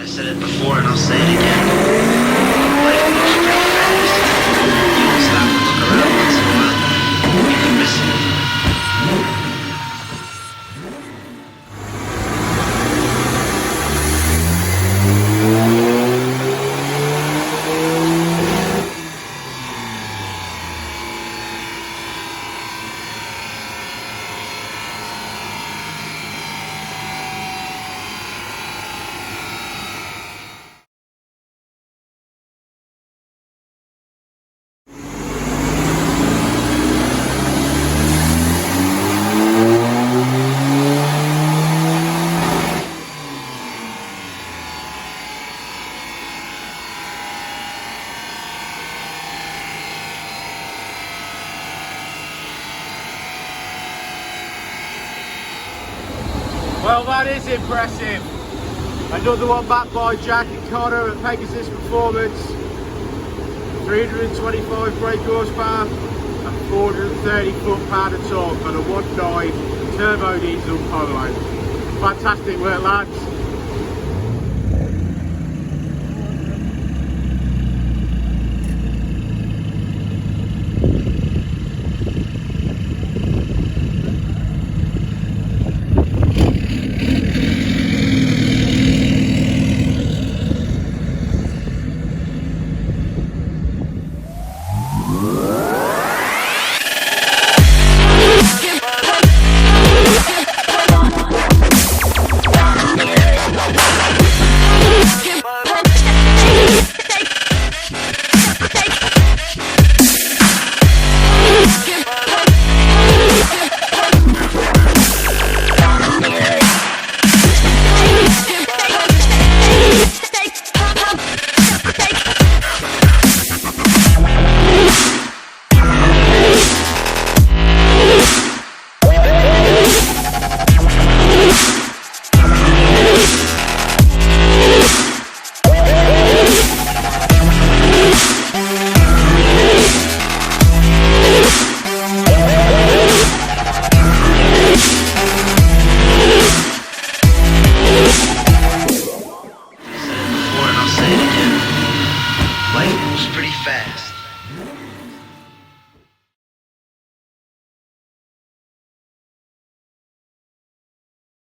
I said it before and I'll say it again. Life moves pretty fast. You don't stop and look around once in a while, you can miss it. Well, that is impressive. Another one back by Jack and Connor at Pegasus Performance. 325 brake horsepower and 430 foot-pound of torque on a 1.9 turbo diesel Polo. Fantastic work, lads.